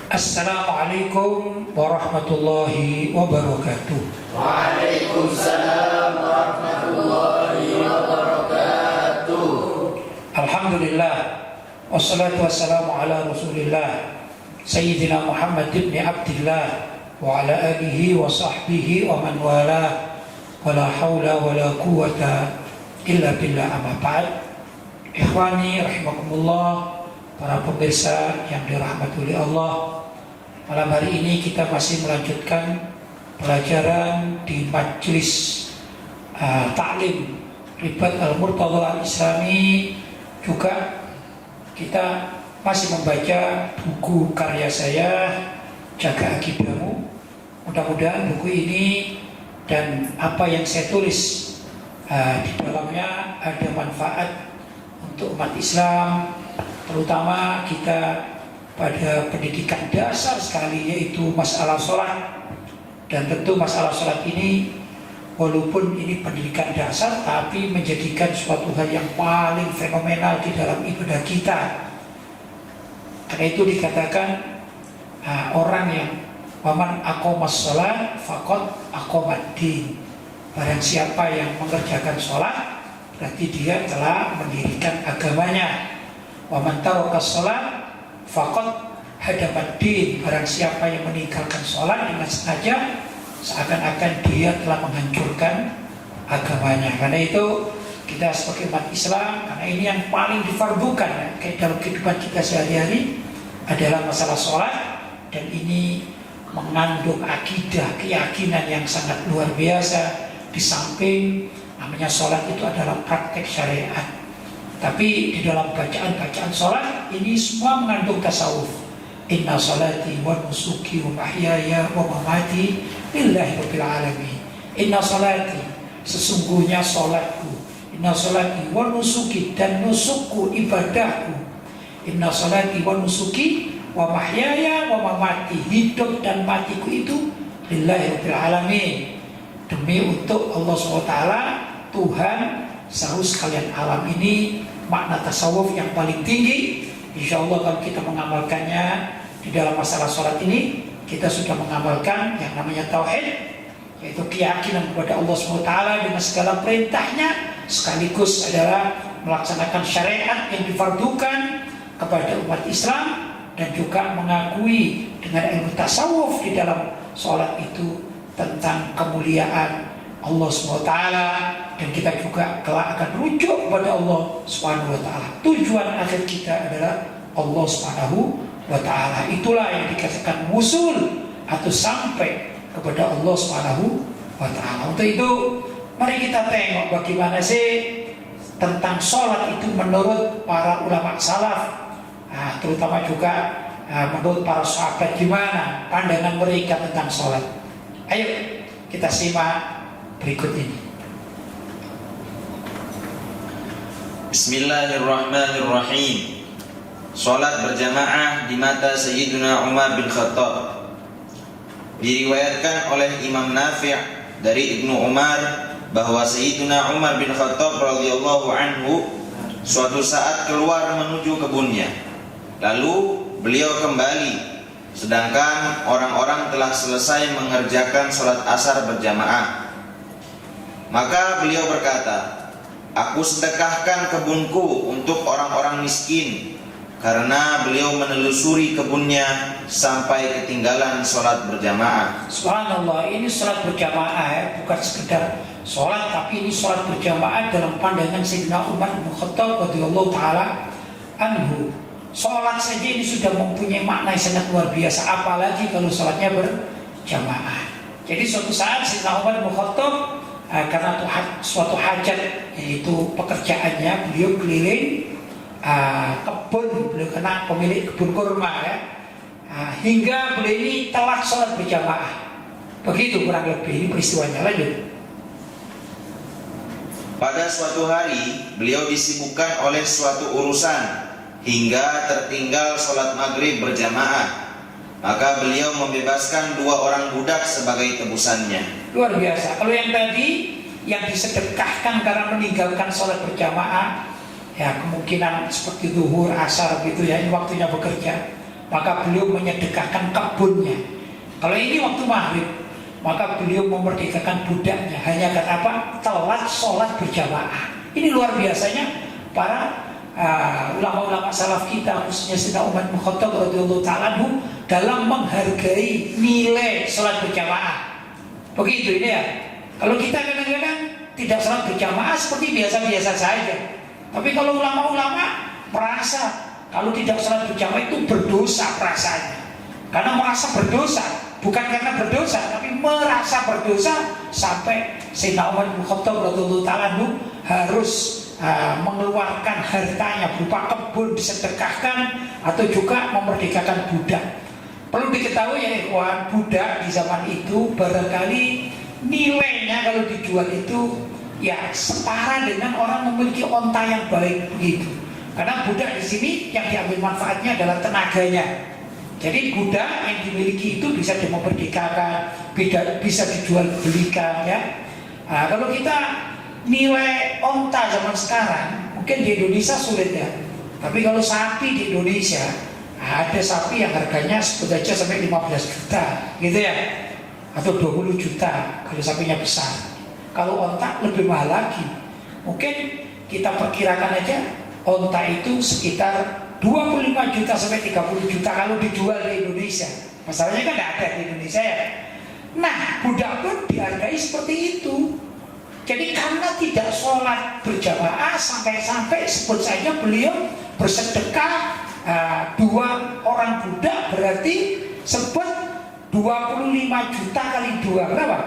Assalamualaikum warahmatullahi wabarakatuh. Waalaikumsalam warahmatullahi wabarakatuh. Alhamdulillah, wassalatu wassalamu ala rasulillah Sayyidina Muhammad ibn Abdillah wa ala alihi wa sahbihi wa man wala wa la hawla wa la quwata illa billah, amma ba'd. Ikhwani rahimakumullah, para pemirsa yang dirahmati oleh Allah, malam hari ini kita masih melanjutkan pelajaran di Majelis Ta'lim Ribat Al-Murtadha Al-Islami. Juga kita masih membaca buku karya saya, Jaga Akidahmu. Mudah-mudahan buku ini dan apa yang saya tulis di dalamnya ada manfaat untuk umat Islam, terutama kita pada pendidikan dasar sekali, yaitu masalah sholat. Dan tentu masalah sholat ini, walaupun ini pendidikan dasar, tapi menjadikan suatu hal yang paling fenomenal di dalam ibadah kita. Karena itu dikatakan orang yang waman aqomas sholat faqad aqomad-din. Barang siapa yang mengerjakan sholat, berarti dia telah mendirikan agamanya. Wa man taraka shalah faqad hadamaddin. Barang siapa yang meninggalkan sholat dengan sengaja, seakan-akan dia telah menghancurkan agamanya. Karena itu kita sebagai umat Islam, karena ini yang paling difardukan dalam kehidupan kita sehari-hari adalah masalah sholat. Dan ini mengandung akidah, keyakinan yang sangat luar biasa. Di samping namanya sholat itu adalah praktek syariat, tapi di dalam bacaan-bacaan sholat ini semua mengandung tasawuf. Inna sholati wa nusuki wa mahyaya wa mamati lillahi rabbil alamin. Inna sholati, sesungguhnya sholatku. Inna sholati wa nusuki, dan nusukku, ibadahku. Inna sholati wa nusuki wa mahyaya wa mamati, hidup dan matiku itu lillahi rabbil alamin, demi untuk Allah SWT, Tuhan seluruh sekalian alam ini. Makna tasawuf yang paling tinggi, insya Allah kalau kita mengamalkannya di dalam masalah sholat ini, kita sudah mengamalkan yang namanya tauhid, yaitu keyakinan kepada Allah SWT dengan segala perintahnya, sekaligus adalah melaksanakan syariat yang difardukan kepada umat Islam, dan juga mengakui dengan ilmu tasawuf di dalam sholat itu tentang kemuliaan Allah SWT. Dan kita juga kelak akan rujuk kepada Allah SWT. Tujuan akhir kita adalah Allah SWT. Itulah yang dikatakan musul atau sampai kepada Allah SWT. Untuk itu mari kita tengok bagaimana sih tentang sholat itu menurut para ulama salaf, terutama juga menurut para sahabat, gimana pandangan mereka tentang sholat. Ayo kita simak berikut ini. Bismillahirrahmanirrahim. Salat berjamaah di mata Sayyidina Umar bin Khattab. Diriwayatkan oleh Imam Nafi' dari Ibnu Umar bahwa Sayyidina Umar bin Khattab radhiyallahu anhu suatu saat keluar menuju kebunnya. Lalu beliau kembali, sedangkan orang-orang telah selesai mengerjakan salat asar berjamaah. Maka beliau berkata, "Aku sedekahkan kebunku untuk orang-orang miskin," karena beliau menelusuri kebunnya sampai ketinggalan sholat berjamaah. Subhanallah, ini sholat berjamaah ya, bukan sekedar sholat, tapi ini sholat berjamaah dalam pandangan Sayyidina Umar bin Khattab radhiyallahu taala anhu. Sholat saja ini sudah mempunyai makna yang sangat luar biasa, apalagi kalau sholatnya berjamaah. Jadi suatu saat Sayyidina Umar bin Khattab karena suatu hajat, yaitu pekerjaannya, beliau keliling kebun, beliau kena pemilik kebun kurma ya, hingga beliau ini telat sholat berjamaah. Begitu kurang lebih ini peristiwanya. Lanjut. Pada suatu hari beliau disibukkan oleh suatu urusan hingga tertinggal sholat maghrib berjamaah. Maka beliau membebaskan 2 orang budak sebagai tebusannya. Luar biasa. Kalau yang tadi yang disedekahkan karena meninggalkan sholat berjamaah, ya kemungkinan seperti zuhur, asar gitu ya, ini waktunya bekerja. maka beliau menyedekahkan kebunnya. Kalau ini waktu maghrib, maka beliau memerdekakan budaknya. Hanya karena apa? Telat sholat berjamaah. Ini luar biasanya para ulama-ulama salaf kita, khususnya Sayyidina Umar bin Khattab radhiyallahu ta'ala anhu, dalam menghargai nilai sholat berjamaah. Begitu ini ya. Kalau kita kadang-kadang tidak sholat berjamaah seperti biasa-biasa saja. Tapi kalau ulama-ulama merasa kalau tidak sholat berjamaah itu berdosa perasaannya. Karena merasa berdosa, bukan karena berdosa, tapi merasa berdosa sampai Sayyidina Umar bin Khattab radhiyallahu ta'ala anhu harus mengeluarkan hartanya berupa kebun disedekahkan atau juga memerdekakan budak. Perlu diketahui ya ikhwan, budak di zaman itu barangkali nilainya kalau dijual itu ya setara dengan orang memiliki onta yang baik begitu. Karena budak di sini yang diambil manfaatnya adalah tenaganya. Jadi budak yang dimiliki itu bisa dimerdekakan, bisa dijual belikan ya. Kalau kita nilai onta zaman sekarang mungkin di Indonesia sulit ya. Tapi kalau sapi di Indonesia ada sapi yang harganya sebut aja sampai 15 juta gitu ya, atau 20 juta kalau sapinya besar. Kalau onta lebih mahal lagi. Mungkin kita perkirakan aja onta itu sekitar 25 juta sampai 30 juta kalau dijual di Indonesia. Masalahnya kan tidak ada di Indonesia ya. Nah, budak pun dihargai seperti itu. Jadi karena tidak sholat berjamaah sampai-sampai sebut saja beliau bersedekah 2 orang budak, berarti sebut 25 juta kali 2 berapa?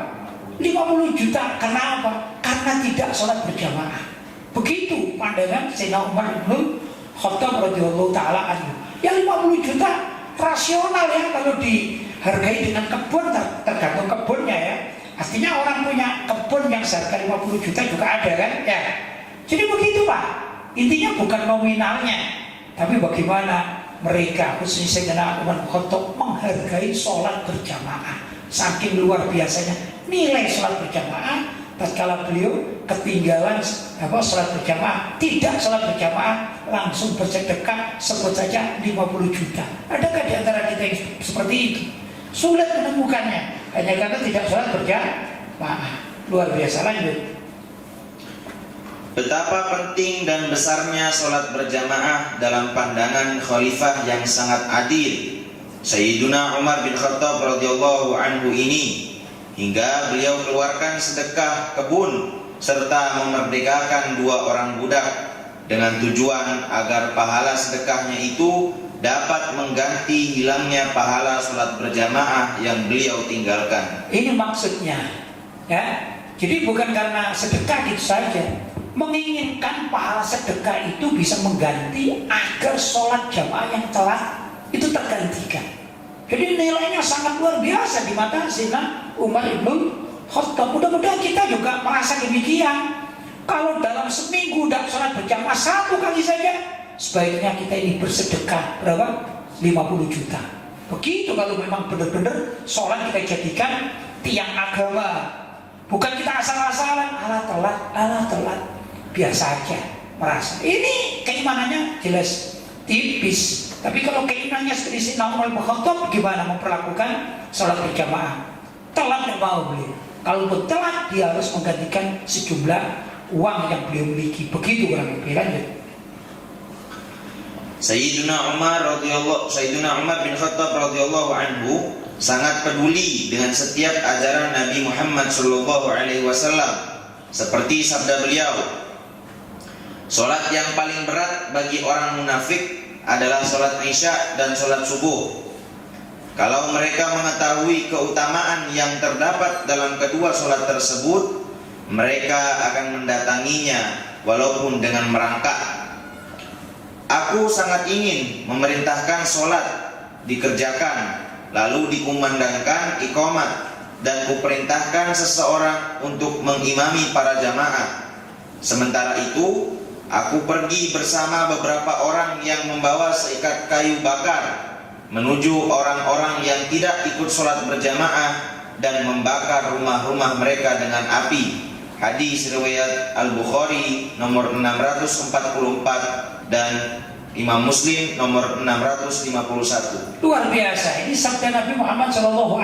50 juta. Kenapa? Karena tidak sholat berjamaah. Begitu pandangan Sayyidina Umar bin Khattab radhiyallahu ta'ala anhu. Yang 50 juta rasional ya kalau dihargai dengan kebun, tergantung kebunnya ya. Artinya orang punya kebun yang seharga 50 juta juga ada kan ya. Jadi begitu Pak. Intinya bukan nominalnya, tapi bagaimana mereka khususnya Sayyidina Umar bin Khattab menghargai sholat berjamaah. Saking luar biasanya nilai sholat berjamaah. Tatkala beliau ketinggalan sholat berjamaah, tidak sholat berjamaah, langsung bersedekah sebut saja 50 juta. Adakah di antara kita yang seperti itu? Sulit menemukannya hanya karena tidak sholat berjamaah. Luar biasa. Lanjut. Betapa penting dan besarnya sholat berjamaah dalam pandangan khalifah yang sangat adil Sayyiduna Umar bin Khattab radhiyallahu anhu ini, hingga beliau keluarkan sedekah kebun serta memerdekakan 2 orang budak dengan tujuan agar pahala sedekahnya itu dapat mengganti hilangnya pahala sholat berjamaah yang beliau tinggalkan. Ini maksudnya ya. Jadi bukan karena sedekah itu saja, menginginkan pahala sedekah itu bisa mengganti agar sholat jamaah yang telat itu tergantikan. Jadi nilainya sangat luar biasa di mata Sayyidina Umar bin Khattab. Mudah-mudahan kita juga merasa demikian. Kalau dalam seminggu tidak sholat berjamaah 1 kali saja, sebaiknya kita ini bersedekah berapa? 50 juta. Begitu kalau memang benar-benar sholat kita jadikan tiang agama. Bukan kita asal-asalan, ala telat, biasa aja merasa. Ini keimanannya jelas tipis. Tapi kalau keinginannya seperti Sayyidina Umar bin Khattab, gimana memperlakukan sholat berjamaah? Telat yang mau beliau. Kalau telat, dia harus menggantikan sejumlah uang yang beliau miliki. Begitu kurang lebih. Lanjut. Sayyidina Umar bin Khattab radhiyallahu anhu sangat peduli dengan setiap ajaran Nabi Muhammad sallallahu alaihi wasallam. Seperti sabda beliau, sholat yang paling berat bagi orang munafik adalah sholat Isya dan sholat subuh. Kalau mereka mengetahui keutamaan yang terdapat dalam kedua sholat tersebut, mereka akan mendatanginya walaupun dengan merangkak. Aku sangat ingin memerintahkan sholat dikerjakan, lalu dikumandangkan iqamat, dan kuperintahkan seseorang untuk mengimami para jamaah. Sementara itu, aku pergi bersama beberapa orang yang membawa seikat kayu bakar menuju orang-orang yang tidak ikut sholat berjamaah dan membakar rumah-rumah mereka dengan api. Hadis riwayat Al-Bukhari nomor 644 dan Imam Muslim nomor 651. Luar biasa. Ini sabda Nabi Muhammad SAW.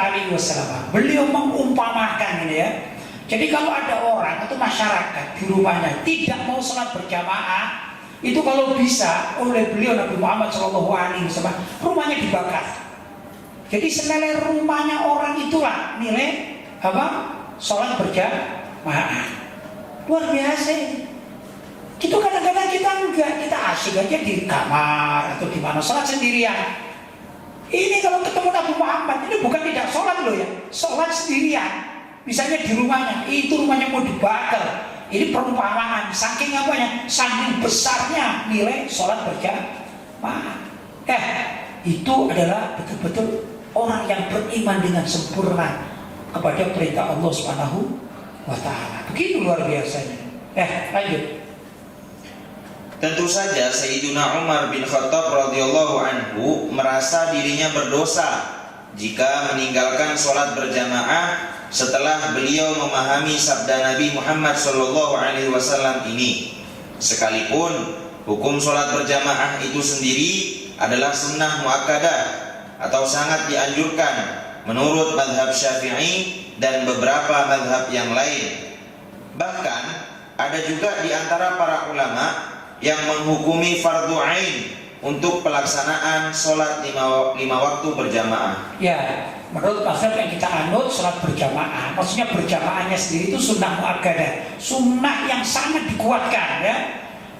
Beliau mengumpamakan ini ya. Jadi kalau ada orang atau masyarakat di rumahnya tidak mau sholat berjamaah, itu kalau bisa oleh beliau Nabi Muhammad SAW rumahnya dibakar. Jadi senilai rumahnya orang itulah nilai apa? Sholat berjamaah. Luar biasa ini. Itu kadang-kadang kita enggak, kita asyik aja di kamar atau di mana sholat sendirian. Ini kalau ketemu Nabi Muhammad, ini bukan tidak sholat loh ya, sholat sendirian. Misalnya di rumahnya, itu rumahnya mau dibakar. Ini perumpamaan, saking apanya, saking besarnya nilai sholat berjamaah. Itu adalah betul-betul orang yang beriman dengan sempurna kepada perintah Allah Subhanahu wa Ta'ala. Begitu luar biasanya. Lanjut. Tentu saja Sayyiduna Umar bin Khattab radhiyallahu anhu merasa dirinya berdosa jika meninggalkan sholat berjamaah setelah beliau memahami sabda Nabi Muhammad SAW ini. Sekalipun hukum sholat berjamaah itu sendiri adalah sunnah muakkadah atau sangat dianjurkan menurut mazhab Syafi'i dan beberapa mazhab yang lain. Bahkan ada juga di antara para ulama yang menghukumi fardu ain untuk pelaksanaan sholat lima waktu berjamaah. Ya, menurut mazhab yang kita anut sholat berjamaah, maksudnya berjamaahnya sendiri itu sunnah muakkadah, sunnah yang sangat dikuatkan ya.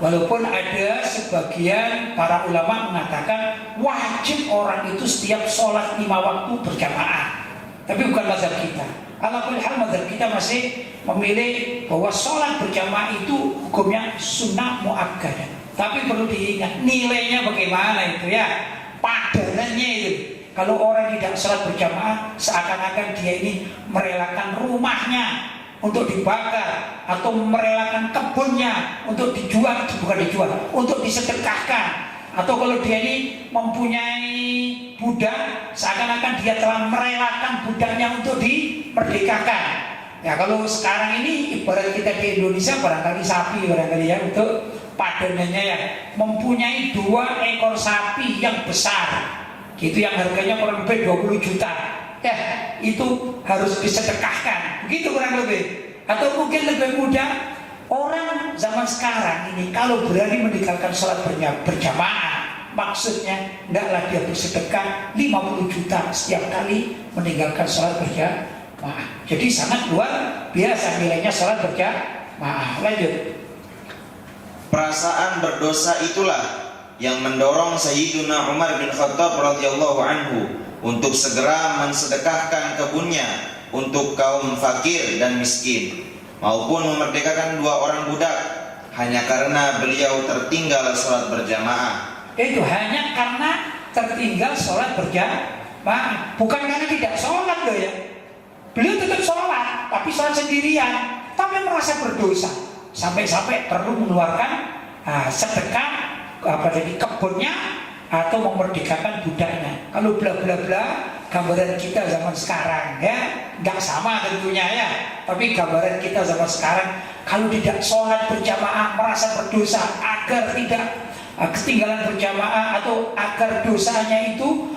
Walaupun ada sebagian para ulama mengatakan wajib orang itu setiap sholat 5 waktu berjamaah, tapi bukan mazhab kita. Alhamdulillah mazhab kita masih memilih bahwa sholat berjamaah itu hukumnya sunnah muakkadah. Tapi perlu diingat nilainya bagaimana itu ya, padanannya itu. Kalau orang tidak sholat berjamaah, seakan-akan dia ini merelakan rumahnya untuk dibakar atau merelakan kebunnya untuk dijual, bukan dijual, untuk disedekahkan. Atau kalau dia ini mempunyai budak, seakan-akan dia telah merelakan budaknya untuk dimerdekakan. Ya kalau sekarang ini ibarat kita di Indonesia barangkali sapi barangkali ya, untuk padanannya ya, mempunyai 2 ekor sapi yang besar, gitu yang harganya kurang lebih 20 juta. Ya itu harus disedekahkan, begitu kurang lebih. Atau mungkin lebih mudah, orang zaman sekarang ini kalau berani meninggalkan sholat berjamaah, maksudnya tidaklah dia bersedekah 50 juta setiap kali meninggalkan sholat berjamaah. Jadi sangat luar biasa nilainya sholat berjamaah. Lanjut. Perasaan berdosa itulah yang mendorong Sayyiduna Umar bin Khattab radhiyallahu anhu untuk segera mensedekahkan kebunnya untuk kaum fakir dan miskin, maupun memerdekakan 2 orang budak hanya karena beliau tertinggal sholat berjamaah. Itu hanya karena tertinggal sholat berjamaah, bukan karena tidak sholat loh ya. Beliau tetap sholat, tapi sholat sendirian, tapi merasa berdosa sampai-sampai perlu mengeluarkan sedekah dari kebunnya atau memerdekakan budaknya. Kalau bla bla bla gambaran kita zaman sekarang ya nggak sama tentunya ya, tapi gambaran kita zaman sekarang kalau tidak sholat berjamaah merasa berdosa agar tidak ketinggalan berjamaah atau agar dosanya itu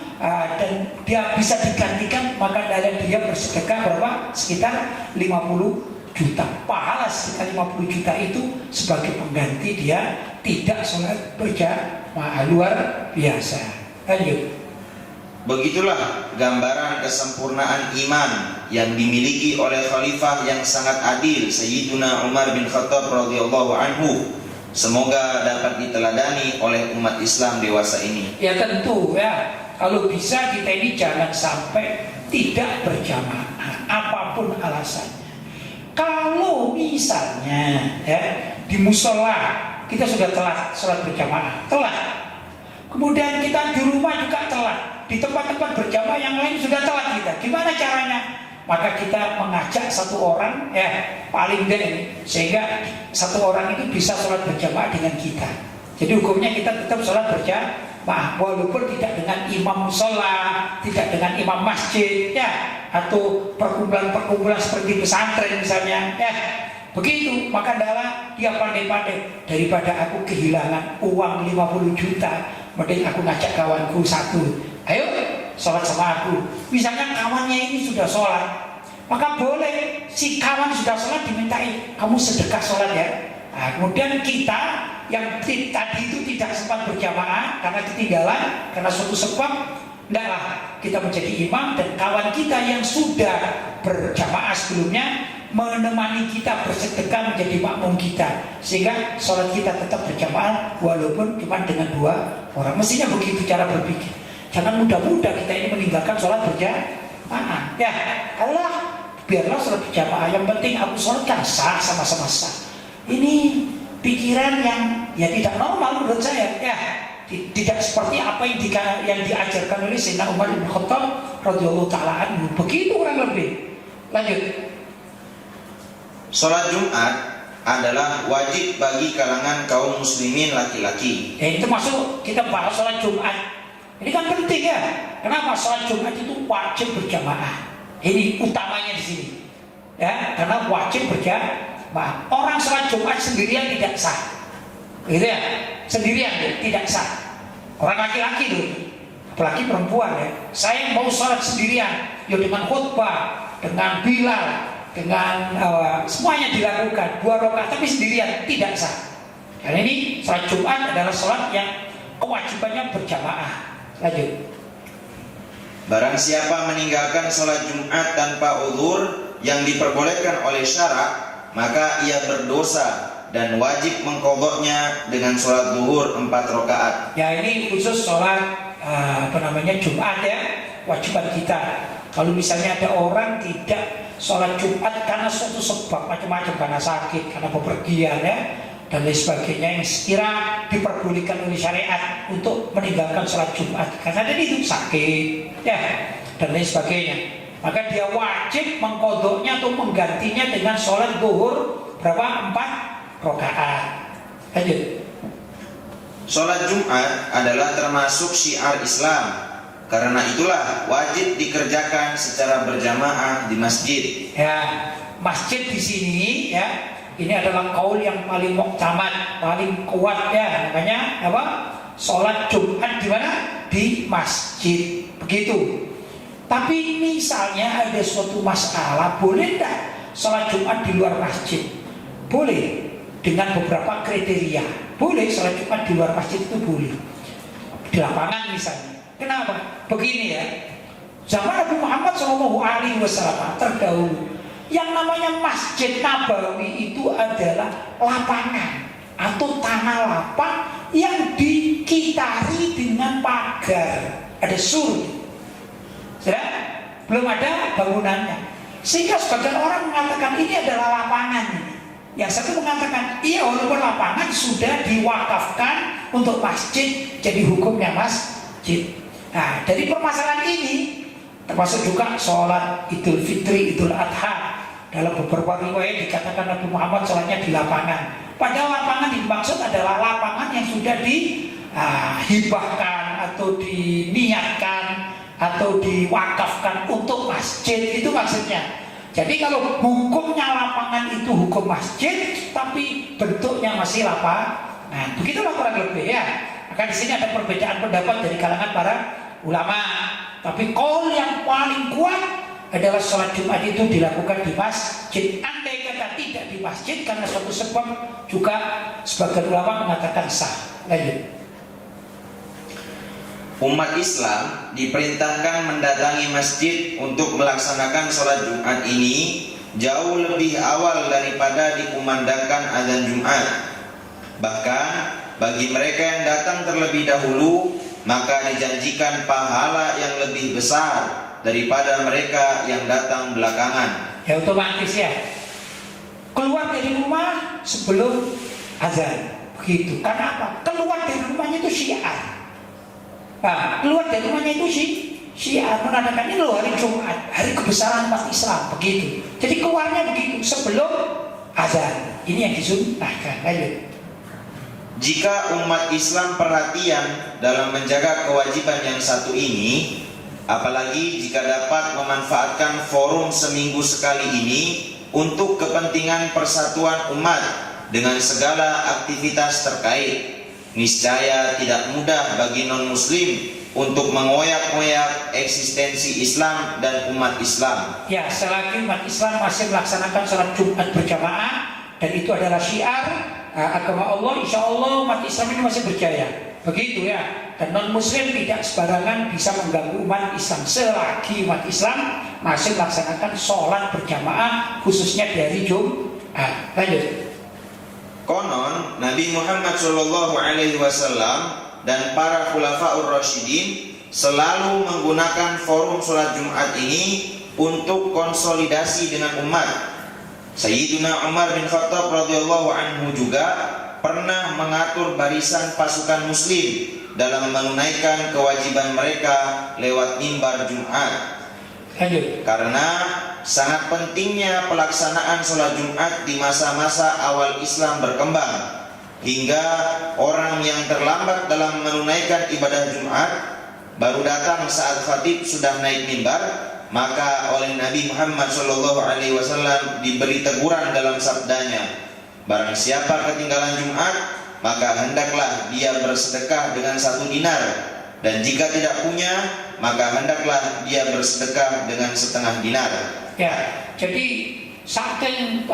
dan dia bisa digantikan, maka dari dia bersedekah berapa? Sekitar 50 juta. Pahala sekitar 50 juta itu sebagai pengganti dia tidak sholat berjamaah. Luar biasa. Lanjut. Begitulah gambaran kesempurnaan iman yang dimiliki oleh khalifah yang sangat adil Sayyiduna Umar bin Khattab radhiyallahu anhu. Semoga dapat diteladani oleh umat Islam dewasa ini. Ya tentu ya, kalau bisa kita ini jangan sampai tidak berjamaah apapun alasannya. Kalau misalnya ya di musola kita sudah telat sholat berjamaah, telat. Kemudian kita di rumah juga telat, di tempat-tempat berjamaah yang lain sudah telat kita. Gimana caranya? Maka kita mengajak satu orang ya paling tidak sehingga satu orang itu bisa sholat berjamaah dengan kita. Jadi hukumnya kita tetap sholat berjamaah walaupun tidak dengan imam musola, tidak dengan imam masjid ya, atau perkumpulan-perkumpulan seperti pesantren misalnya ya. Begitu, maka adalah dia pandai-pandai. Daripada aku kehilangan uang 50 juta, mending aku ngajak kawanku satu, ayo sholat sama aku. Misalnya kawannya ini sudah sholat, maka boleh si kawan sudah sholat dimintai, kamu sedekah sholat ya. Nah, kemudian kita yang tadi itu tidak sempat berjamaah karena ketinggalan, karena suatu sebab, hendaklah kita menjadi imam, dan kawan kita yang sudah berjamaah sebelumnya menemani kita bersedekah menjadi makmum kita, sehingga sholat kita tetap berjamaah walaupun cuma dengan 2 orang. Mestinya begitu cara berpikir. Jangan mudah-mudah kita ini meninggalkan sholat berjamaah. Ya, Allah, biarlah sholat berjamaah. Yang penting aku sholat kan sah, sama-sama sah. Ini pikiran yang ya tidak normal menurut saya. Ya, tidak seperti apa yang diajarkan oleh Sayyidina Umar bin Khattab radhiyallahu taala anhu. Begitu kurang lebih. Lanjut. Sholat Jumat adalah wajib bagi kalangan kaum muslimin laki-laki. Itu masuk kita bahas sholat Jumat. Ini kan penting ya. Kenapa sholat Jumat itu wajib berjamaah? Ini utamanya di sini. Ya, karena wajib berjamaah. Orang sholat Jumat sendirian tidak sah. Gitu ya, sendirian tidak sah. Orang laki-laki tuh, apalagi perempuan ya. Saya mau sholat sendirian, ya dengan khutbah, dengan Bilal, dengan semuanya dilakukan 2 rakaat tapi sendirian tidak sah. Dan ini sholat Jumat adalah sholat yang kewajibannya berjamaah. Lanjut. Barang siapa meninggalkan sholat Jumat tanpa uzur yang diperbolehkan oleh syarak, maka ia berdosa dan wajib mengqadhanya dengan sholat zuhur 4 rakaat. Ya, ini khusus sholat Jumat ya, wajiban kita. Kalau misalnya ada orang tidak sholat Jumat karena suatu sebab macam-macam, karena sakit, karena bepergian ya, dan lain sebagainya, yang sekira diperbolehkan oleh syariat untuk meninggalkan sholat Jumat karena tadi itu sakit ya, dan lain sebagainya, maka dia wajib mengqadhanya atau menggantinya dengan sholat zuhur berapa? 4 rakaat. Lanjut. Sholat Jumat adalah termasuk syiar Islam. Karena itulah wajib dikerjakan secara berjamaah di masjid. Ya, masjid di sini ya, ini adalah kaul yang paling muktamad, paling kuat ya. Makanya apa? Sholat Jumat di mana? Di masjid. Begitu. Tapi misalnya ada suatu masalah, boleh tidak sholat Jumat di luar masjid? Boleh, dengan beberapa kriteria. Boleh sholat Jumat di luar masjid, itu boleh. Di lapangan misalnya. Kenapa? Begini ya, zaman Nabi Muhammad SAW terdahulu, yang namanya Masjid Nabawi itu adalah lapangan atau tanah lapang yang dikitari dengan pagar, ada sur, ya? Belum ada bangunannya, sehingga sebagian orang mengatakan ini adalah lapangan. Yang satu mengatakan iya, walaupun lapangan sudah diwakafkan untuk masjid, jadi hukumnya masjid. Nah, dari permasalahan ini termasuk juga sholat Idul Fitri, Idul Adha. Dalam beberapa riwayat dikatakan Nabi Muhammad sholatnya di lapangan. Padahal lapangan dimaksud adalah lapangan yang sudah dihibahkan atau diniatkan atau diwakafkan untuk masjid, itu maksudnya. Jadi kalau hukumnya lapangan itu hukum masjid, tapi bentuknya masih lapangan. Nah, begitulah kurang lebih ya. Maka di sini ada perbedaan pendapat dari kalangan para ulama. Tapi qaul yang paling kuat adalah sholat Jumat itu dilakukan di masjid. Andai kata tidak di masjid karena suatu sebab, juga sebagian ulama mengatakan sah. Lanjut. Umat Islam diperintahkan mendatangi masjid untuk melaksanakan sholat Jumat ini jauh lebih awal daripada dikumandangkan azan Jumat. Bahkan bagi mereka yang datang terlebih dahulu, maka dijanjikan pahala yang lebih besar daripada mereka yang datang belakangan. Ya otomatis ya, keluar dari rumah sebelum azan, begitu. Karena apa? Keluar dari rumahnya itu syiar. Nah, keluar dari rumahnya itu syiar, menandakan ini loh hari Jumat, hari kebesaran umat Islam, begitu. Jadi keluarnya begitu sebelum azan. Ini yang disunnahkan. Lanjut. Jika umat Islam perhatian dalam menjaga kewajiban yang satu ini, apalagi jika dapat memanfaatkan forum seminggu sekali ini untuk kepentingan persatuan umat dengan segala aktivitas terkait, niscaya tidak mudah bagi non-muslim untuk mengoyak-ngoyak eksistensi Islam dan umat Islam. Ya, selagi umat Islam masih melaksanakan sholat Jumat berjamaah dan itu adalah syiar agama Allah, insya Allah umat Islam ini masih berjaya. Begitu ya. Dan non-muslim tidak sembarangan bisa mengganggu umat Islam selagi umat Islam masih melaksanakan sholat berjamaah khususnya dari Jumat. Lanjut. Konon Nabi Muhammad SAW dan para khulafaur rasyidin selalu menggunakan forum sholat Jumat ini untuk konsolidasi dengan umat. Sayyiduna Umar bin Khattab radhiyallahu anhu juga pernah mengatur barisan pasukan muslim dalam menunaikan kewajiban mereka lewat mimbar Jumat. Karena sangat pentingnya pelaksanaan sholat Jumat di masa-masa awal Islam berkembang, hingga orang yang terlambat dalam menunaikan ibadah Jumat baru datang saat khatib sudah naik mimbar, maka oleh Nabi Muhammad SAW diberi teguran dalam sabdanya, barang siapa ketinggalan Jumat, maka hendaklah dia bersedekah dengan 1 dinar, dan jika tidak punya, maka hendaklah dia bersedekah dengan 1/2 dinar. Ya, jadi saking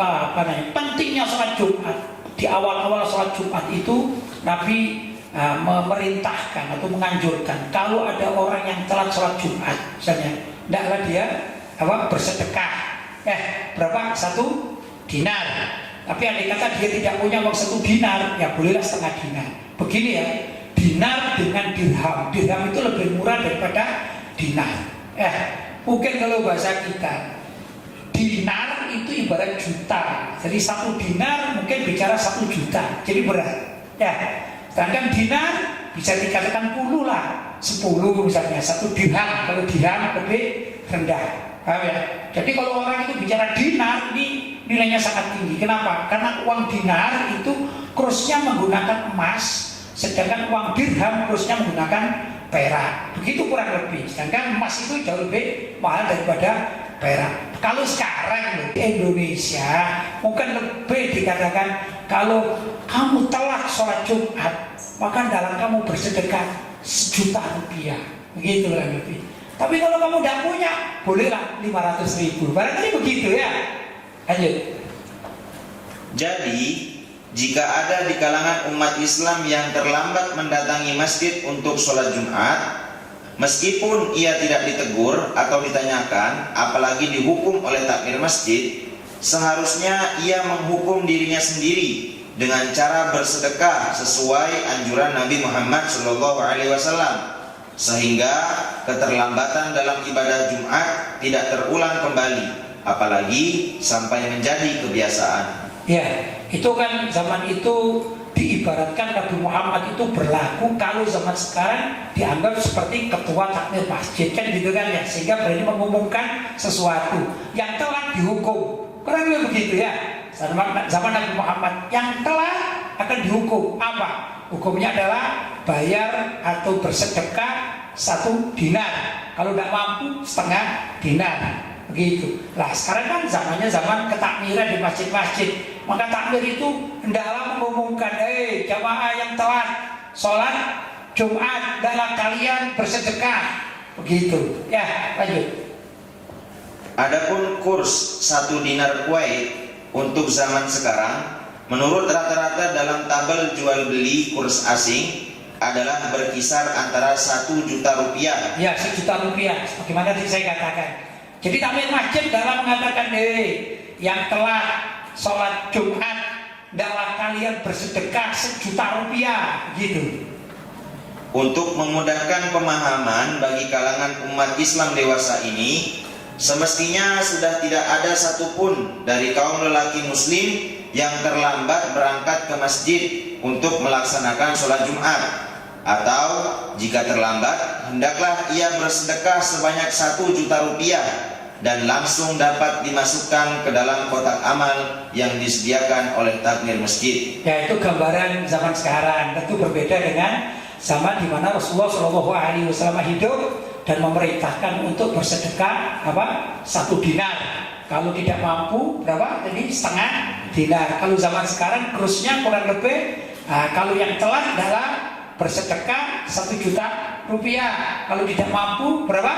pentingnya sholat Jumat. Di awal-awal sholat Jumat itu Nabi memerintahkan atau menganjurkan kalau ada orang yang telat sholat Jumat, misalnya, hendaklah dia bersedekah. Berapa? 1 dinar. Tapi andai kata dia tidak punya uang 1 dinar, ya bolehlah 1/2 dinar. Begini ya, dinar dengan dirham. Dirham itu lebih murah daripada dinar. Mungkin kalau bahasa kita, dinar itu ibarat juta. Jadi 1 dinar mungkin bicara 1 juta. Jadi berat. Ya. Sedangkan dinar bisa dikatakan puluh lah. 10 misalnya. 1 dirham. Kalau dirham lebih rendah. Paham ya? Jadi kalau orang itu bicara dinar, ini nilainya sangat tinggi. Kenapa? Karena uang dinar itu kursnya menggunakan emas, sedangkan uang dirham kursnya menggunakan perak. Begitu kurang lebih. Sedangkan emas itu jauh lebih mahal daripada perak. Kalau sekarang di Indonesia mungkin lebih dikatakan kalau kamu telat sholat Jumat, maka dalam kamu bersedekah 1 juta rupiah. Begitu lah lebih. Tapi kalau kamu tidak punya, bolehlah 500.000. Barangkali begitu ya. Lanjut. Jadi jika ada di kalangan umat Islam yang terlambat mendatangi masjid untuk sholat Jumat, meskipun ia tidak ditegur atau ditanyakan, apalagi dihukum oleh takmir masjid, seharusnya ia menghukum dirinya sendiri dengan cara bersedekah sesuai anjuran Nabi Muhammad SAW, sehingga keterlambatan dalam ibadah Jumat tidak terulang kembali, apalagi sampai menjadi kebiasaan. Ya, itu kan zaman itu diibaratkan Nabi Muhammad itu berlaku kalau zaman sekarang dianggap seperti ketua takmir masjid, kan gitu kan ya, sehingga berani mengumumkan sesuatu yang telah dihukum. Kurang lebih begitu ya. Zaman Nabi Muhammad yang telah akan dihukum apa? Hukumnya adalah bayar atau bersedekah 1 dinar. Kalau tidak mampu 1/2 dinar. Begitu. Lah sekarang kan zamannya zaman ketakmiran di masjid-masjid. Maka takmir itu hendaklah mengumumkan, jamaah yang telat sholat Jumat, hendaklah kalian bersedekah. Begitu. Ya, lanjut. Adapun kurs 1 dinar Kuwait untuk zaman sekarang, menurut rata-rata dalam tabel jual beli kurs asing adalah berkisar antara 1 juta rupiah. Ya, 1 juta rupiah. Bagaimana tadi saya katakan? Jadi takmir masjid dalam mengatakan, yang telat sholat Jumat, hendaklah kalian bersedekah 1 juta rupiah, gitu. Untuk memudahkan pemahaman bagi kalangan umat Islam dewasa ini, semestinya sudah tidak ada satupun dari kaum lelaki muslim yang terlambat berangkat ke masjid untuk melaksanakan sholat Jumat. Atau jika terlambat, hendaklah ia bersedekah sebanyak 1 juta rupiah dan langsung dapat dimasukkan ke dalam kotak amal yang disediakan oleh takmir masjid. Ya, itu gambaran zaman sekarang. Tentu berbeda dengan zaman di mana Rasulullah SAW hidup dan memerintahkan untuk bersedekah 1 dinar. Kalau tidak mampu berapa? Jadi setengah dinar. Kalau zaman sekarang kursnya kurang lebih, kalau yang telat adalah bersedekah 1 juta rupiah. Kalau tidak mampu berapa?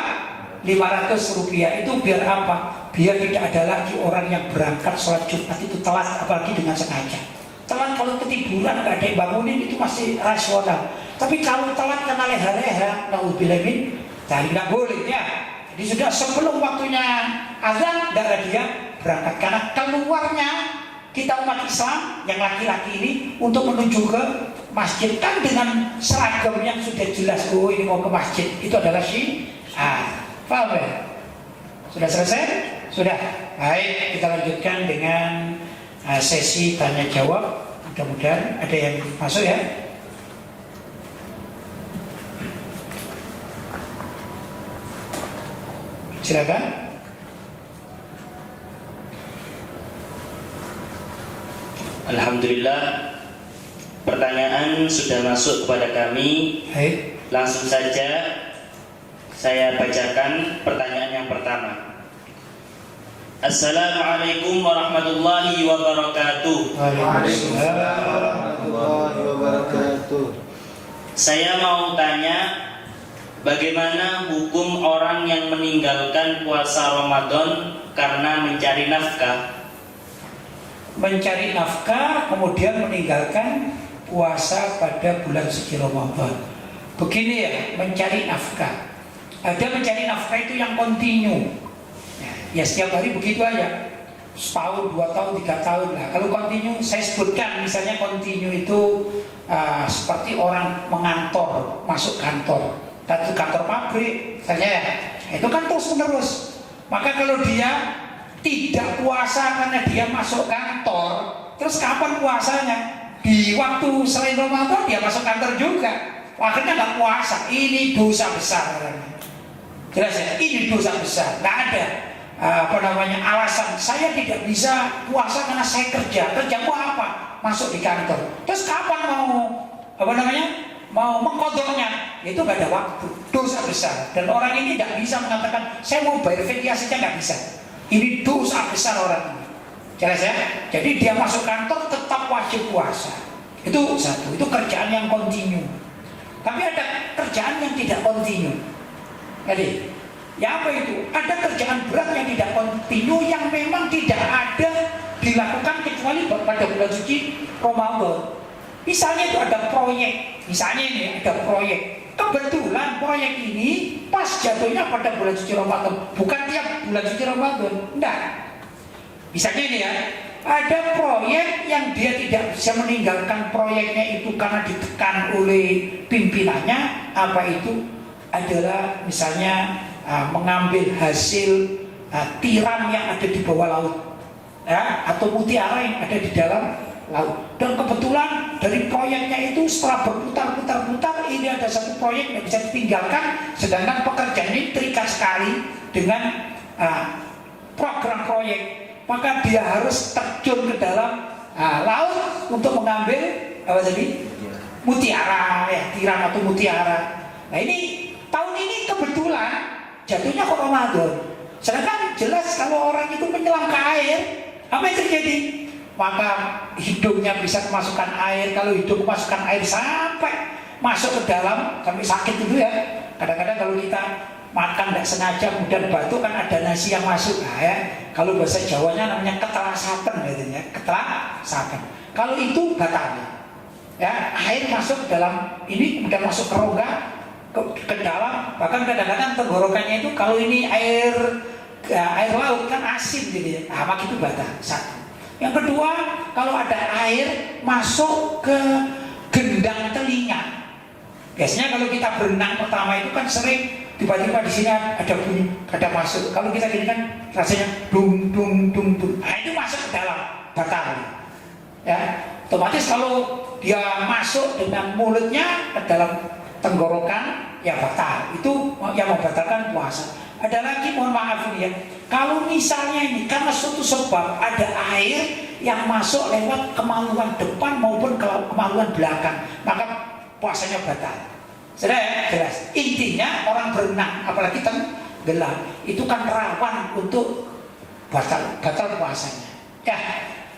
500 rupiah. Itu biar apa? Biar tidak ada lagi orang yang berangkat sholat Jumat itu telat, apalagi dengan sengaja. Telat kalau ketiduran nggak ada yang bangunin itu masih rasional. Tapi kalau telat karena leha-leha, naudzubillah min dzalik, nggak boleh ya. Jadi sudah sebelum waktunya azan darah dia berangkat, karena keluarnya kita umat Islam yang laki-laki ini untuk menuju ke masjid kan dengan seragam yang sudah jelas, oh ini mau ke masjid, itu adalah syiar. Paham ya? Sudah selesai? Sudah. Baik, kita lanjutkan dengan sesi tanya jawab. Mudah-mudahan ada yang masuk ya. Silakan. Alhamdulillah, pertanyaan sudah masuk kepada kami. Baik. Langsung saja saya bacakan pertanyaan yang pertama. Assalamualaikum warahmatullahi wabarakatuh. Waalaikumsalam warahmatullahi wabarakatuh. Saya mau tanya, bagaimana hukum orang yang meninggalkan puasa Ramadan karena mencari nafkah? Mencari nafkah kemudian meninggalkan puasa pada bulan suci Ramadan. Begini ya, mencari nafkah. Ada mencari nafkah itu yang kontinu. Ya setiap hari begitu aja. Setahun, 2 tahun, 3 tahun lah. Kalau kontinu, saya sebutkan misalnya kontinu itu seperti orang mengantor, masuk kantor. Tadi kantor pabrik, misalnya ya, itu kan terus menerus. Maka kalau dia tidak puasa karena dia masuk kantor, terus kapan puasanya? Di waktu selain Ramadan dia masuk kantor juga. Akhirnya nggak puasa. Ini dosa besar. Jelas ya? Ini dosa besar. Nggak ada alasan. Saya tidak bisa puasa karena saya kerja. Kerjaku apa? Masuk di kantor. Terus kapan mau mengkodoknya? Itu nggak ada waktu. Dosa besar. Dan orang ini nggak bisa mengatakan saya mau bayar fidyahnya, nggak bisa. Ini dosa besar orang ini. Jelas ya? Jadi dia masuk kantor tetap wajib puasa. Itu satu. Itu kerjaan yang kontinu. Tapi ada kerjaan yang tidak kontinu. Jadi, ya apa itu? Ada kerjaan berat yang tidak kontinu, yang memang tidak ada dilakukan kecuali pada bulan suci Ramadan. Misalnya itu ada proyek. Misalnya ini ada proyek. Kebetulan proyek ini pas jatuhnya pada bulan suci Ramadan, bukan tiap bulan suci Ramadan. Enggak. Misalnya ini ya, ada proyek yang dia tidak bisa meninggalkan proyeknya itu karena ditekan oleh pimpinannya. Apa itu? Adalah misalnya mengambil hasil tiram yang ada di bawah laut, ya, atau mutiara yang ada di dalam laut. Dan kebetulan dari proyeknya itu setelah berputar-putar ini ada satu proyek yang bisa ditinggalkan, sedangkan pekerjaan ini terikat sekali dengan program proyek, maka dia harus terjun ke dalam laut untuk mengambil apa tadi? Mutiara, ya, tiram atau mutiara. Nah ini tahun ini kebetulan jatuhnya ke Ramadan. Sedangkan jelas kalau orang itu menyelam ke air, apa yang terjadi? Maka hidungnya bisa kemasukan air. Kalau hidung kemasukan air sampai masuk ke dalam, sampai sakit dulu ya. Kadang-kadang kalau kita makan tidak sengaja kemudian batuk kan ada nasi yang masuk. Nah, ya. Kalau bahasa Jawanya namanya ketelasapen, katanya ketelasapen. Kalau itu batal. Ya, air masuk dalam ini kemudian masuk ke rongga, ke dalam, bahkan kadang-kadang tenggorokannya itu kalau ini air laut kan asin gitu ya, maka itu batal. Satu. Yang kedua, kalau ada air masuk ke gendang telinga. Biasanya kalau kita berenang pertama itu kan sering tiba-tiba di sini ada bunyi, ada masuk. Kalau kita gini kan rasanya dung dung dung dung. Nah itu masuk ke dalam, batal. Ya, otomatis kalau dia masuk dengan mulutnya ke dalam tenggorokan, ya batal. Itu yang membatalkan puasa. Ada lagi, mohon maaf ya, kalau misalnya ini karena suatu sebab ada air yang masuk lewat kemaluan depan maupun kemaluan belakang, maka puasanya batal. Sudah ya? Jelas. Intinya orang berenang, apalagi tenggelam, itu kan rawan untuk batal puasanya. Ya,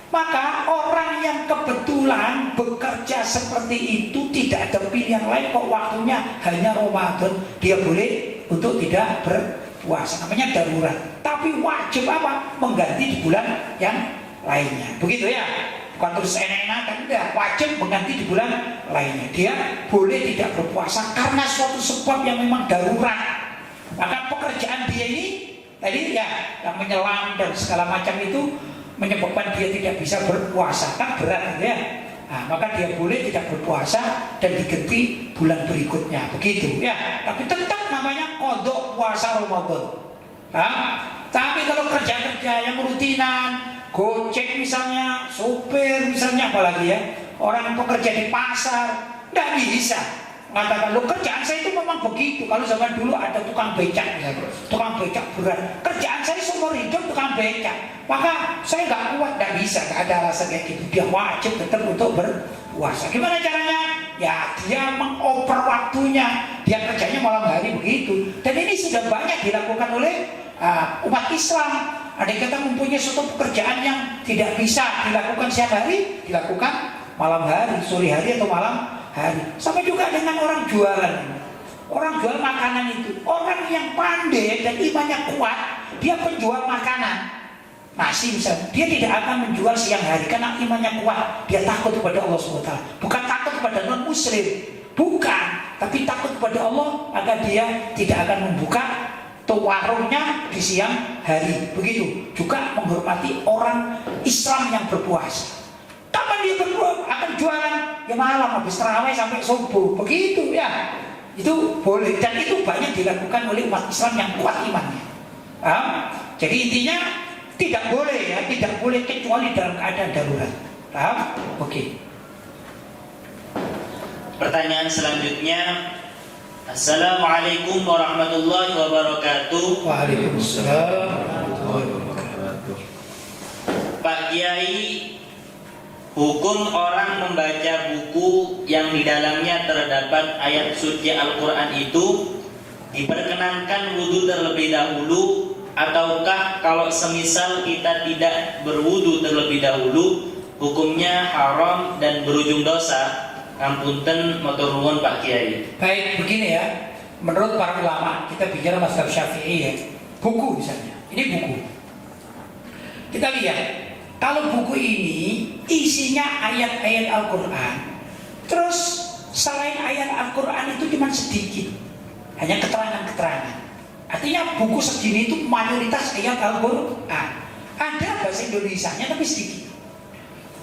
maka orang yang kebetulan bekerja seperti itu tidak ada pilihan lain kok waktunya hanya Ramadan, dia boleh untuk tidak berpuasa, namanya darurat. Tapi wajib apa? Mengganti di bulan yang lainnya. Begitu ya. Bukan terus enak-enak kan, enggak, wajib mengganti di bulan lainnya. Dia boleh tidak berpuasa karena suatu sebab yang memang darurat. Maka pekerjaan dia ini tadi ya yang menyelam dan segala macam itu menyebabkan dia tidak bisa berpuasa, kan berat gitu ya. Nah, maka dia boleh tidak berpuasa dan diganti bulan berikutnya, begitu ya. Tapi tetap namanya qadha puasa Ramadan. Nah, tapi kalau kerja-kerja yang rutinan, gojek misalnya, sopir misalnya, apalagi ya, orang pekerja di pasar, tidak bisa mengatakan, lo kerjaan saya itu memang begitu. Kalau zaman dulu ada tukang becak misalnya, tukang becak berat, kerjaan saya seumur hidup tukang becak, maka saya nggak kuat, nggak bisa, nggak ada alasan kayak gitu. Dia wajib tetap untuk berpuasa. Gimana caranya? Ya dia mengoper waktunya, dia kerjanya malam hari begitu. Dan ini sudah banyak dilakukan oleh umat Islam. Ada yang kata mempunyai suatu pekerjaan yang tidak bisa dilakukan siang hari, dilakukan malam hari, sore hari atau malam hari. Sama juga dengan orang jualan. Orang jual makanan itu, orang yang pandai dan imannya kuat, dia penjual makanan. Nasi misalnya, dia tidak akan menjual siang hari karena imannya kuat. Dia takut kepada Allah SWT. Bukan takut kepada non muslim, bukan, tapi takut kepada Allah, maka dia tidak akan membuka warungnya di siang hari. Begitu juga menghormati orang Islam yang berpuasa. Kapan dia akan jualan? Ya malam habis tarawih sampai subuh. Begitu ya. Itu boleh, dan itu banyak dilakukan oleh umat Islam yang kuat imannya. Jadi intinya tidak boleh ya, tidak boleh kecuali dalam keadaan darurat. Paham? Oke. Pertanyaan selanjutnya, Assalamualaikum warahmatullahi wabarakatuh. Waalaikumsalam warahmatullahi wabarakatuh. Pak Kiai, hukum orang membaca buku yang di dalamnya terdapat ayat suci Al-Quran itu diperkenankan wudhu terlebih dahulu, ataukah kalau semisal kita tidak berwudhu terlebih dahulu hukumnya haram dan berujung dosa? Ampunten matur nuwun Pak Kiai. Baik, begini ya. Menurut para ulama, kita bicara mazhab Syafi'i ya. Buku misalnya, ini buku. Kita lihat, kalau buku ini isinya ayat-ayat Al-Quran, terus selain ayat Al-Quran itu cuma sedikit, hanya keterangan-keterangan. Artinya buku segini itu mayoritas ayat Al-Quran. Ada bahasa Indonesianya tapi sedikit.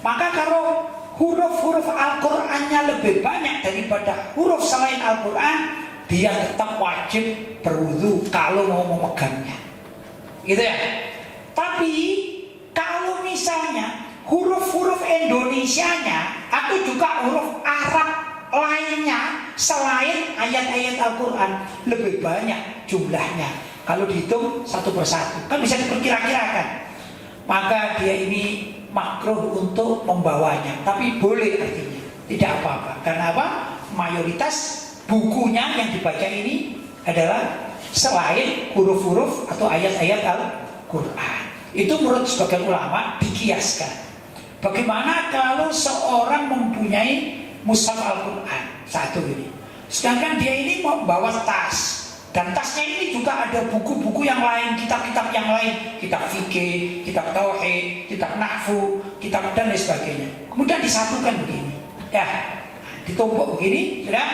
Maka kalau huruf-huruf Al-Qurannya lebih banyak daripada huruf selain Al-Quran, dia tetap wajib berwudu kalau mau memegangnya, gitu ya. Tapi kalau misalnya huruf-huruf Indonesianya atau juga huruf Arab lainnya selain ayat-ayat Al-Quran lebih banyak jumlahnya, kalau dihitung satu persatu kan bisa diperkira-kirakan, maka dia ini makruh untuk membawanya. Tapi boleh artinya, tidak apa-apa. Karena apa? Mayoritas bukunya yang dibaca ini adalah selain huruf-huruf atau ayat-ayat Al-Quran. Itu menurut sebagian ulama dikiaskan. Bagaimana kalau seorang mempunyai mushaf Al-Quran satu ini, sedangkan dia ini membawa tas, dan tasnya ini juga ada buku-buku yang lain, kitab-kitab yang lain, kitab fikih, kitab tauhid, kitab nahwu, kitab dan lain sebagainya. Kemudian disatukan begini, ya, ditumpuk begini, sudah.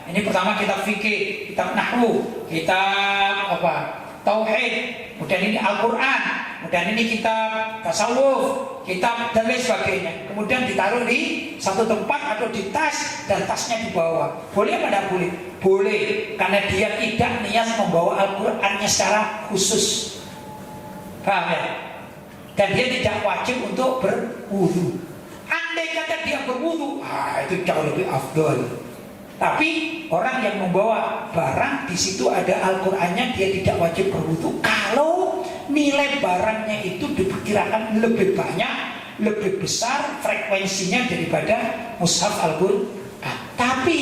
Ini pertama kitab fikih, kitab nahwu, kitab apa? Tauhid, kemudian ini Al-Quran, kemudian ini kitab tasawuf, kitab dan lain sebagainya. Kemudian ditaruh di satu tempat atau di tas, dan tasnya dibawa. Boleh apa tidak boleh? Boleh, karena dia tidak niat membawa Al-Qurannya secara khusus. Paham ya? Dan dia tidak wajib untuk berwudu. Andai kata dia berwudu, itu jauh lebih afdol. Tapi orang yang membawa barang di situ ada Al-Qurannya, dia tidak wajib berwudu kalau nilai barangnya itu diperkirakan lebih banyak, lebih besar frekuensinya daripada mushaf Al-Quran. Tapi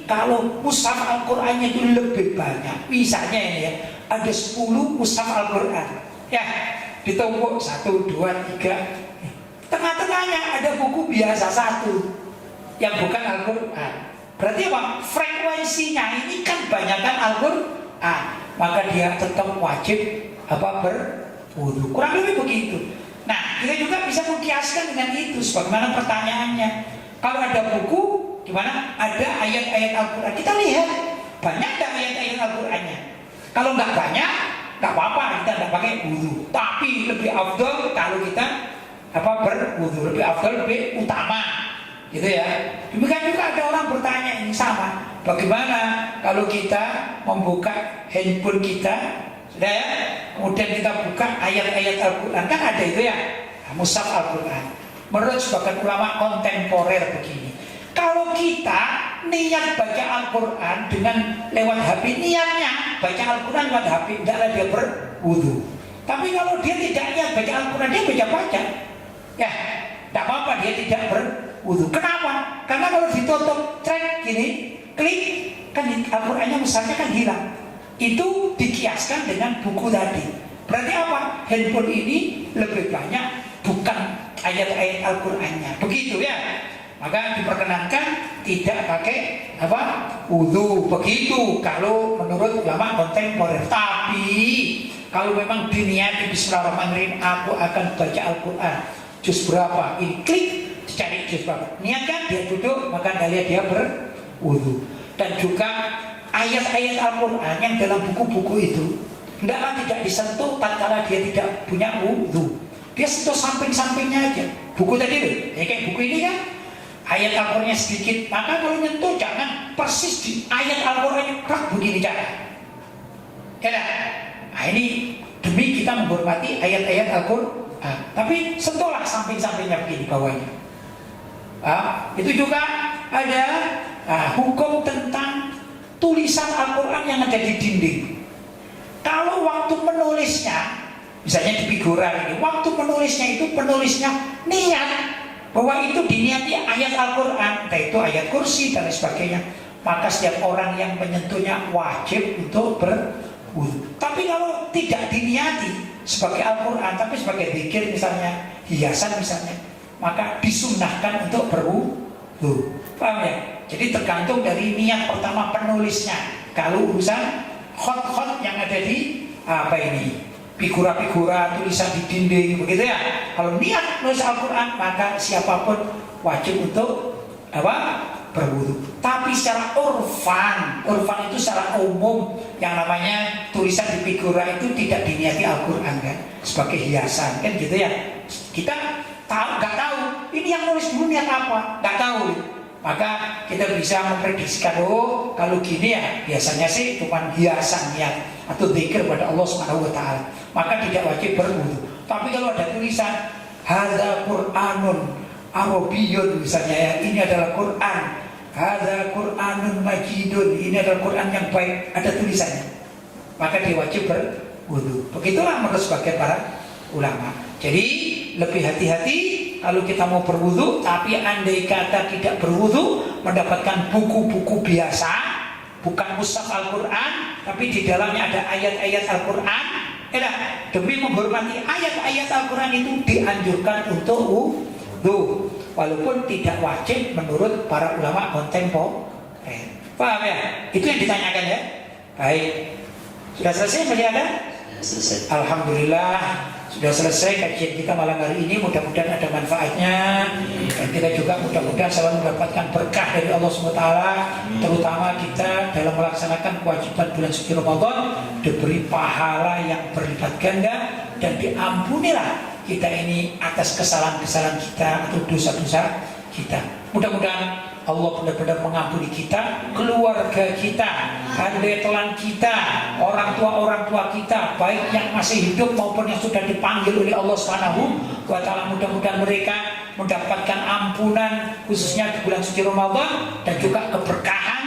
kalau mushaf Al-Qurannya itu lebih banyak, misalnya ini ya, ada 10 mushaf Al-Quran, ya, ditumpuk 1, 2, 3. Tengah-tengahnya ada buku biasa 1 yang bukan Al-Quran. Berarti apa? Frekuensinya ini kan banyakkan Al-Quran, maka dia tetap wajib berwudu. Kurang lebih begitu. Nah, kita juga bisa mengkiaskan dengan itu. Sebagaimana pertanyaannya, kalau ada buku di mana ada ayat-ayat Al-Quran, kita lihat banyak nggak ayat-ayat Al-Qurannya. Kalau nggak banyak, nggak apa-apa, kita nggak pakai wudu. Tapi lebih afdal kalau kita berwudu, lebih afdal, lebih utama, gitu ya. Demikian juga ada orang bertanya ini sama, bagaimana kalau kita membuka handphone kita, sudah ya, kemudian kita buka ayat-ayat Al-Quran, kan ada itu ya, mushaf Al-Quran. Menurut sebagian ulama kontemporer begini, kalau kita niat baca Al-Quran dengan lewat HP, niatnya baca Al-Quran lewat HP, tidaklah dia berwudu. Tapi kalau dia tidak niat baca Al-Quran, dia baca-baca, ya, tidak apa-apa, dia tidak berwudu. Kenapa? Karena kalau ditutup track gini, klik, kan Al-Qurannya misalnya kan hilang. Itu dikiaskan dengan buku tadi. Berarti apa? Handphone ini lebih banyak bukan ayat-ayat Al-Qurannya. Begitu ya. Maka diperkenankan tidak pakai wudu. Begitu kalau menurut ulama kontemporer. Tapi kalau memang diniati bismillahirrahmanirrahim, aku akan baca Al-Quran juz berapa, ini klik, dicari juz berapa, niatkan, dia duduk, maka anda lihat dia berwudu. Dan juga ayat-ayat Al-Quran yang dalam buku-buku itu hendaklah tidak disentuh tatkala dia tidak punya wudu. Dia sentuh samping-sampingnya aja. Buku tadi loh, ya kayak buku ini kan ayat Al-Qurannya sedikit, maka kalau nyentuh jangan persis di ayat Al-Qurannya krak begini jangan. Ya, nah ini demi kita menghormati ayat-ayat Al-Quran. Tapi sentuhlah samping-sampingnya begini bawahnya. Itu juga ada hukum tentang tulisan Al-Quran yang ada di dinding. Kalau waktu menulisnya, misalnya di figuran ini, waktu menulisnya itu penulisnya niat bahwa itu diniati ayat Al-Quran, entah itu ayat kursi dan lain sebagainya, maka setiap orang yang menyentuhnya wajib untuk berwudu. Tapi kalau tidak diniati sebagai Al-Quran, tapi sebagai zikir misalnya, hiasan misalnya, maka disunnahkan untuk berwudu. Paham ya? Jadi tergantung dari niat pertama penulisnya. Kalau urusan khot-khot yang ada di figura-figura tulisan di dinding begitu ya, kalau niat nulis Al-Quran, maka siapapun wajib untuk berwudu. Tapi secara urfan itu secara umum yang namanya tulisan di figura itu tidak diniati Al-Quran kan, sebagai hiasan kan gitu ya. Kita nggak tahu ini yang nulis dulu niat apa, nggak tahu. Maka kita bisa memprediksikan, kalau gini ya biasanya sih cuma hiasan niat atau zikir pada Allah Subhanahu wa taala, maka tidak wajib berwudu. Tapi kalau ada tulisan hadza Qur'anun Arabiyyun misalnya ya, ini adalah Quran, hadza Qur'anun Majidun, ini adalah Quran yang baik, ada tulisannya, maka dia wajib berwudu. Begitulah menurut sebagian para ulama. Jadi lebih hati-hati kalau kita mau berwudu, tapi andai kata tidak berwudu, mendapatkan buku-buku biasa, bukan mushaf Al-Quran, tapi di dalamnya ada ayat-ayat Al-Quran, demi menghormati ayat-ayat Al-Quran itu dianjurkan untuk wudu, walaupun tidak wajib menurut para ulama kontemporer. Paham ya? Itu yang ditanyakan ya. Baik, sudah selesai masih ada? Selesai. Alhamdulillah sudah selesai kajian kita malam hari ini. Mudah-mudahan ada manfaatnya, dan kita juga mudah-mudahan selalu mendapatkan berkah dari Allah SWT. Terutama kita dalam melaksanakan kewajiban bulan suci Ramadan diberi pahala yang berlipat ganda, dan diampunilah kita ini atas kesalahan-kesalahan kita atau dosa-dosa kita. Mudah-mudahan Allah benar-benar mengampuni kita, keluarga kita, handetelan kita, orang tua kita, baik yang masih hidup maupun yang sudah dipanggil oleh Allah Subhanahu wa taala. Mudah-mudahan mereka mendapatkan ampunan khususnya di bulan suci Ramadan, dan juga keberkahan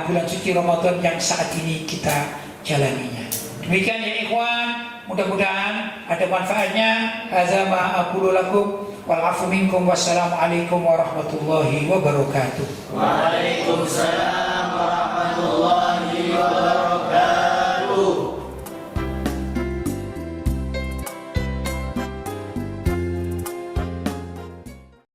bulan suci Ramadan yang saat ini kita jalaninya. Demikian ya ikhwan, mudah-mudahan ada manfaatnya. Hadza ma aqulu lakum wal afu minkum, wassalamualaikum warahmatullahi wabarakatuh. Waalaikumsalam warahmatullahi wabarakatuh.